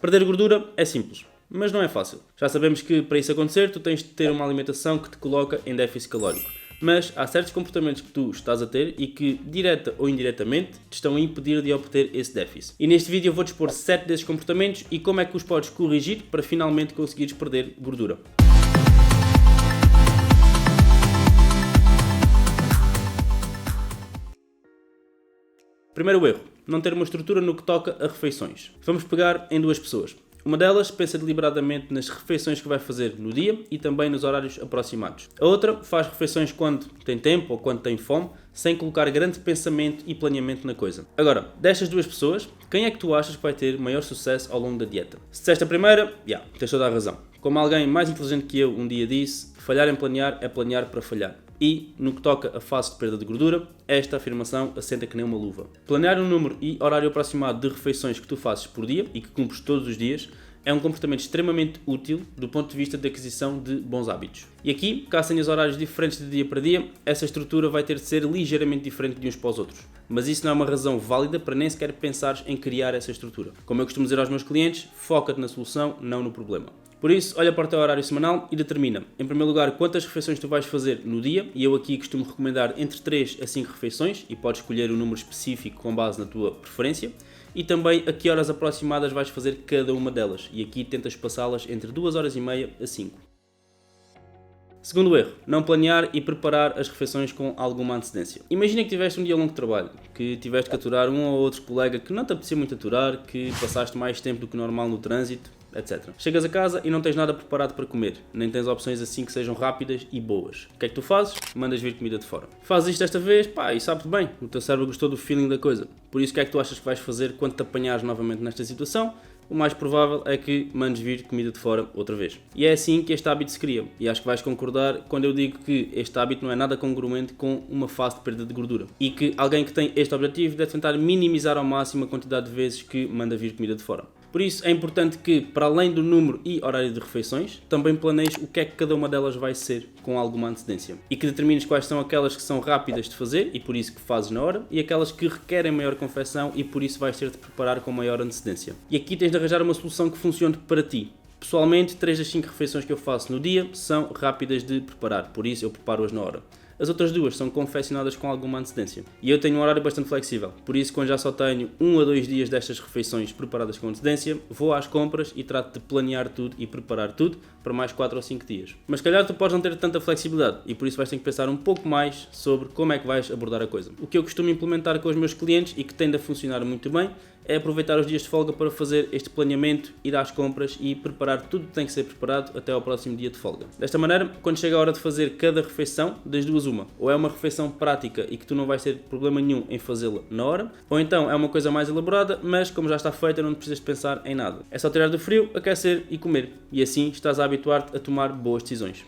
Perder gordura é simples, mas não é fácil. Já sabemos que para isso acontecer tu tens de ter uma alimentação que te coloca em déficit calórico. Mas há certos comportamentos que tu estás a ter e que, direta ou indiretamente, te estão a impedir de obter esse déficit. E neste vídeo eu vou-te expor 7 desses comportamentos e como é que os podes corrigir para finalmente conseguires perder gordura. Primeiro erro, não ter uma estrutura no que toca a refeições. Vamos pegar em duas pessoas. Uma delas pensa deliberadamente nas refeições que vai fazer no dia e também nos horários aproximados. A outra faz refeições quando tem tempo ou quando tem fome, sem colocar grande pensamento e planeamento na coisa. Agora, destas duas pessoas, quem é que tu achas que vai ter maior sucesso ao longo da dieta? Se disseste a primeira, tens toda a razão. Como alguém mais inteligente que eu um dia disse, falhar em planear é planear para falhar. E, no que toca a fase de perda de gordura, esta afirmação assenta que nem uma luva. Planear um número e horário aproximado de refeições que tu fazes por dia e que cumpres todos os dias é um comportamento extremamente útil do ponto de vista da aquisição de bons hábitos. E aqui, caso tenhas horários diferentes de dia para dia, essa estrutura vai ter de ser ligeiramente diferente de uns para os outros. Mas isso não é uma razão válida para nem sequer pensares em criar essa estrutura. Como eu costumo dizer aos meus clientes, foca-te na solução, não no problema. Por isso, olha para o teu horário semanal e determina, em primeiro lugar, quantas refeições tu vais fazer no dia, e eu aqui costumo recomendar entre 3 a 5 refeições, e podes escolher um número específico com base na tua preferência, e também a que horas aproximadas vais fazer cada uma delas, e aqui tentas passá-las entre 2h30 a 5. Segundo erro, não planear e preparar as refeições com alguma antecedência. Imagina que tiveste um dia longo de trabalho, que tiveste que aturar um ou outro colega que não te apetecia muito aturar, que passaste mais tempo do que normal no trânsito, etc. Chegas a casa e não tens nada preparado para comer, nem tens opções assim que sejam rápidas e boas. O que é que tu fazes? Mandas vir comida de fora. Fazes isto desta vez, e sabe-te bem, o teu cérebro gostou do feeling da coisa. Por isso, o que é que tu achas que vais fazer quando te apanhares novamente nesta situação? O mais provável é que mandes vir comida de fora outra vez. E é assim que este hábito se cria. E acho que vais concordar quando eu digo que este hábito não é nada congruente com uma fase de perda de gordura. E que alguém que tem este objetivo deve tentar minimizar ao máximo a quantidade de vezes que manda vir comida de fora. Por isso é importante que, para além do número e horário de refeições, também planeies o que é que cada uma delas vai ser com alguma antecedência. E que determines quais são aquelas que são rápidas de fazer e por isso que fazes na hora, e aquelas que requerem maior confecção e por isso vais ter de preparar com maior antecedência. E aqui tens de arranjar uma solução que funcione para ti. Pessoalmente, 3 das 5 refeições que eu faço no dia são rápidas de preparar, por isso eu preparo-as na hora. As outras duas são confeccionadas com alguma antecedência. E eu tenho um horário bastante flexível, por isso quando já só tenho 1 a 2 dias destas refeições preparadas com antecedência, vou às compras e trato de planear tudo e preparar tudo para mais 4 ou 5 dias. Mas se calhar tu podes não ter tanta flexibilidade e por isso vais ter que pensar um pouco mais sobre como é que vais abordar a coisa. O que eu costumo implementar com os meus clientes e que tende a funcionar muito bem é aproveitar os dias de folga para fazer este planeamento, ir às compras e preparar tudo que tem que ser preparado até ao próximo dia de folga. Desta maneira, quando chega a hora de fazer cada refeição, das duas uma, ou é uma refeição prática e que tu não vais ter problema nenhum em fazê-la na hora, ou então é uma coisa mais elaborada, mas como já está feita não precisas de pensar em nada. É só tirar do frio, aquecer e comer, e assim estás a habituar-te a tomar boas decisões.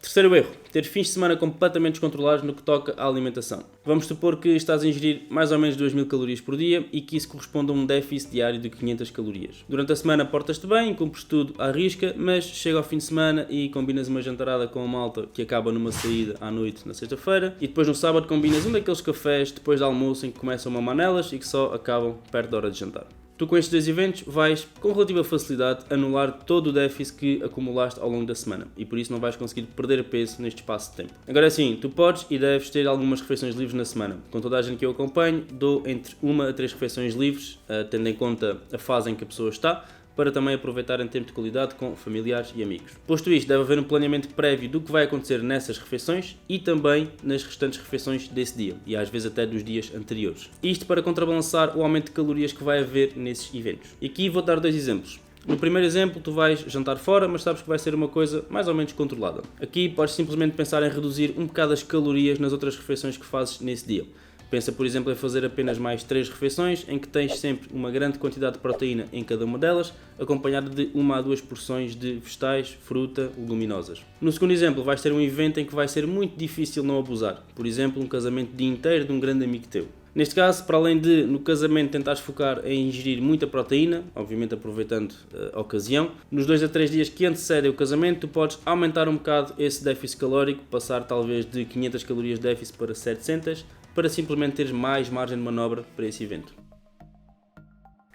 Terceiro erro, ter fins de semana completamente descontrolados no que toca à alimentação. Vamos supor que estás a ingerir mais ou menos 2000 calorias por dia e que isso corresponde a um déficit diário de 500 calorias. Durante a semana portas-te bem, cumpres tudo à risca, mas chega ao fim de semana e combinas uma jantarada com a malta que acaba numa saída à noite na sexta-feira e depois no sábado combinas um daqueles cafés depois do almoço em que começam uma manelas e que só acabam perto da hora de jantar. Tu com estes 2 eventos vais, com relativa facilidade, anular todo o déficit que acumulaste ao longo da semana e por isso não vais conseguir perder peso neste espaço de tempo. Agora sim, tu podes e deves ter algumas refeições livres na semana. Com toda a gente que eu acompanho, dou entre 1 a 3 refeições livres, tendo em conta a fase em que a pessoa está, para também aproveitarem tempo de qualidade com familiares e amigos. Posto isto, deve haver um planeamento prévio do que vai acontecer nessas refeições e também nas restantes refeições desse dia, e às vezes até dos dias anteriores. Isto para contrabalançar o aumento de calorias que vai haver nesses eventos. E aqui vou dar 2 exemplos. No primeiro exemplo, tu vais jantar fora, mas sabes que vai ser uma coisa mais ou menos controlada. Aqui podes simplesmente pensar em reduzir um bocado as calorias nas outras refeições que fazes nesse dia. Pensa, por exemplo, em fazer apenas mais 3 refeições, em que tens sempre uma grande quantidade de proteína em cada uma delas, acompanhada de 1 a 2 porções de vegetais, fruta, leguminosas. No segundo exemplo, vais ter um evento em que vai ser muito difícil não abusar. Por exemplo, um casamento de dia inteiro de um grande amigo teu. Neste caso, para além de, no casamento, tentares focar em ingerir muita proteína, obviamente aproveitando a ocasião, nos 2 a 3 dias que antecedem o casamento, tu podes aumentar um bocado esse déficit calórico, passar talvez de 500 calorias de déficit para 700, para simplesmente teres mais margem de manobra para esse evento.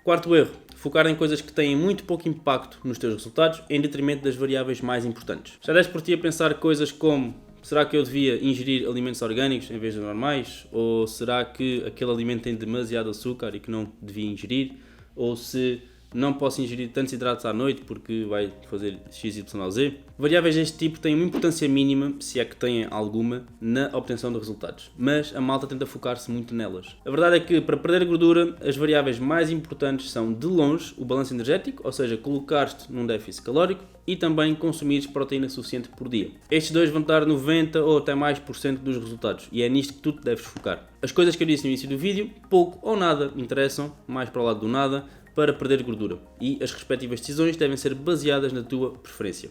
Quarto erro, focar em coisas que têm muito pouco impacto nos teus resultados em detrimento das variáveis mais importantes. Já deste por ti a pensar coisas como: será que eu devia ingerir alimentos orgânicos em vez de normais? Ou será que aquele alimento tem demasiado açúcar e que não devia ingerir? Ou se não posso ingerir tantos hidratos à noite porque vai fazer XYZ? Variáveis deste tipo têm uma importância mínima, se é que têm alguma, na obtenção de resultados, mas a malta tenta focar-se muito nelas. A verdade é que, para perder gordura, as variáveis mais importantes são, de longe, o balanço energético, ou seja, colocar-te num déficit calórico, e também consumires proteína suficiente por dia. Estes dois vão dar 90% ou até mais por cento dos resultados, e é nisto que tu te deves focar. As coisas que eu disse no início do vídeo, pouco ou nada interessam, mais para o lado do nada, para perder gordura, e as respectivas decisões devem ser baseadas na tua preferência.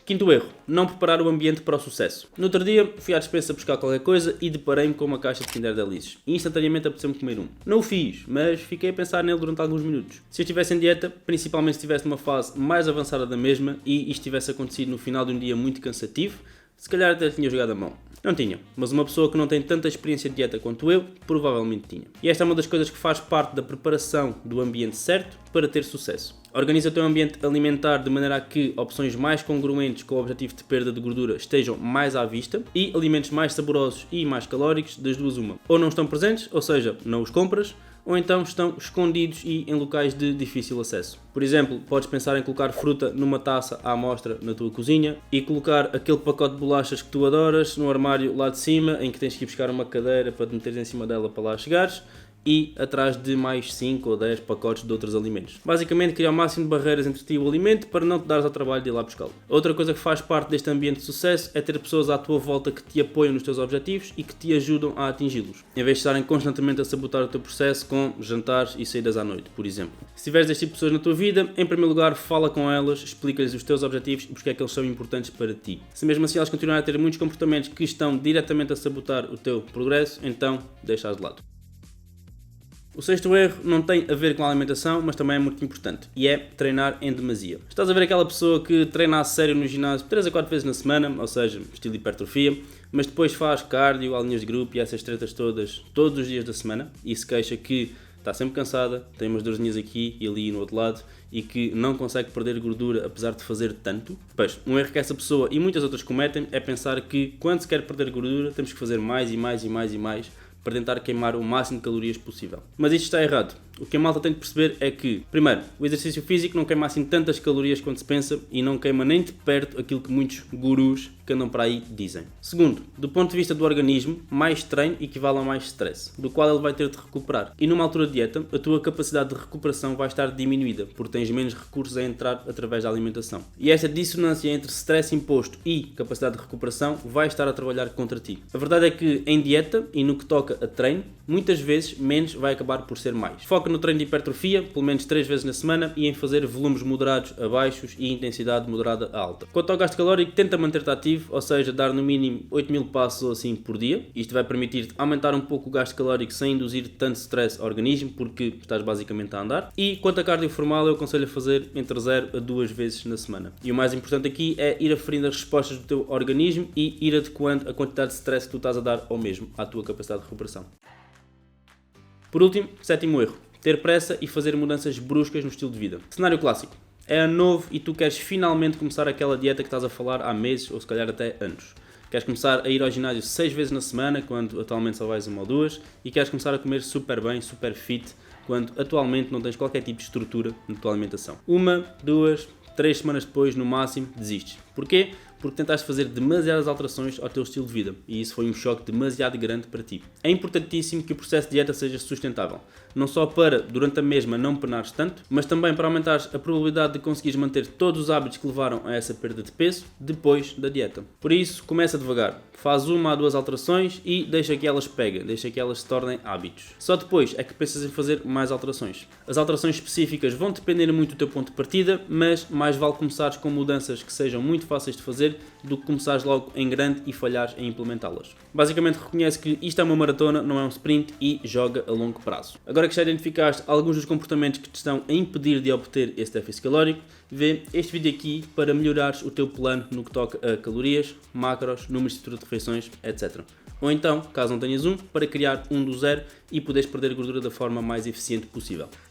Quinto erro, não preparar o ambiente para o sucesso. No outro dia fui à despensa buscar qualquer coisa e deparei-me com uma caixa de Kinder Delicious e instantaneamente apeteceu-me comer um. Não o fiz, mas fiquei a pensar nele durante alguns minutos. Se eu estivesse em dieta, principalmente se estivesse numa fase mais avançada da mesma e isto tivesse acontecido no final de um dia muito cansativo, se calhar até tinha jogado a mão. Não tinha, mas uma pessoa que não tem tanta experiência de dieta quanto eu, provavelmente tinha. E esta é uma das coisas que faz parte da preparação do ambiente certo para ter sucesso. Organiza o teu ambiente alimentar de maneira a que opções mais congruentes com o objetivo de perda de gordura estejam mais à vista e alimentos mais saborosos e mais calóricos, das duas uma. Ou não estão presentes, ou seja, não os compras, ou então estão escondidos e em locais de difícil acesso. Por exemplo, podes pensar em colocar fruta numa taça à amostra na tua cozinha e colocar aquele pacote de bolachas que tu adoras no armário lá de cima, em que tens que ir buscar uma cadeira para te meteres em cima dela para lá chegares, e atrás de mais 5 ou 10 pacotes de outros alimentos. Basicamente, criar o máximo de barreiras entre ti e o alimento para não te dares ao trabalho de ir lá buscá-lo. Outra coisa que faz parte deste ambiente de sucesso é ter pessoas à tua volta que te apoiam nos teus objetivos e que te ajudam a atingi-los, em vez de estarem constantemente a sabotar o teu processo com jantares e saídas à noite, por exemplo. Se tiveres este tipo de pessoas na tua vida, em primeiro lugar, fala com elas, explica-lhes os teus objetivos e porque é que eles são importantes para ti. Se mesmo assim elas continuarem a ter muitos comportamentos que estão diretamente a sabotar o teu progresso, então deixa-as de lado. O sexto erro não tem a ver com a alimentação, mas também é muito importante, e é treinar em demasia. Estás a ver aquela pessoa que treina a sério no ginásio 3 a 4 vezes na semana, ou seja, estilo hipertrofia, mas depois faz cardio, aulinhas de grupo e essas tretas todas, todos os dias da semana, e se queixa que está sempre cansada, tem umas dorzinhas aqui e ali no outro lado, e que não consegue perder gordura apesar de fazer tanto. Pois, um erro que essa pessoa e muitas outras cometem é pensar que quando se quer perder gordura temos que fazer mais e mais e mais e mais, para tentar queimar o máximo de calorias possível. Mas isto está errado. O que a malta tem de perceber é que, primeiro, o exercício físico não queima assim tantas calorias quanto se pensa e não queima nem de perto aquilo que muitos gurus que andam para aí dizem. Segundo, do ponto de vista do organismo, mais treino equivale a mais stress, do qual ele vai ter de recuperar. E numa altura de dieta, a tua capacidade de recuperação vai estar diminuída, porque tens menos recursos a entrar através da alimentação. E esta dissonância entre stress imposto e capacidade de recuperação vai estar a trabalhar contra ti. A verdade é que em dieta e no que toca a treino, muitas vezes menos vai acabar por ser mais. Foca no treino de hipertrofia, pelo menos 3 vezes na semana, e em fazer volumes moderados a baixos e intensidade moderada a alta. Quanto ao gasto calórico, tenta manter-te ativo, ou seja, dar no mínimo 8.000 passos ou assim por dia. Isto vai permitir-te aumentar um pouco o gasto calórico sem induzir tanto stress ao organismo, porque estás basicamente a andar. E quanto a cardio formal, eu aconselho a fazer entre 0 a 2 vezes na semana. E o mais importante aqui é ir aferindo as respostas do teu organismo e ir adequando a quantidade de stress que tu estás a dar ao mesmo, à tua capacidade de recuperação. Por último, sétimo erro, ter pressa e fazer mudanças bruscas no estilo de vida. Cenário clássico, é ano novo e tu queres finalmente começar aquela dieta que estás a falar há meses ou se calhar até anos. Queres começar a ir ao ginásio 6 vezes na semana, quando atualmente só vais 1 ou 2, e queres começar a comer super bem, super fit, quando atualmente não tens qualquer tipo de estrutura na tua alimentação. 1, 2, 3 semanas depois, no máximo, desistes. Porquê? Porque tentaste fazer demasiadas alterações ao teu estilo de vida e isso foi um choque demasiado grande para ti. É importantíssimo que o processo de dieta seja sustentável, não só para, durante a mesma, não penares tanto, mas também para aumentares a probabilidade de conseguires manter todos os hábitos que levaram a essa perda de peso depois da dieta. Por isso, começa devagar, faz 1 a 2 alterações e deixa que elas peguem, deixa que elas se tornem hábitos. Só depois é que pensas em fazer mais alterações. As alterações específicas vão depender muito do teu ponto de partida, mas mais vale começares com mudanças que sejam muito fáceis de fazer do que começares logo em grande e falhares em implementá-las. Basicamente reconhece que isto é uma maratona, não é um sprint e joga a longo prazo. Agora que já identificaste alguns dos comportamentos que te estão a impedir de obter esse déficit calórico, vê este vídeo aqui para melhorares o teu plano no que toca a calorias, macros, números de estrutura de refeições, etc. Ou então, caso não tenhas um, para criar um do zero e poderes perder gordura da forma mais eficiente possível.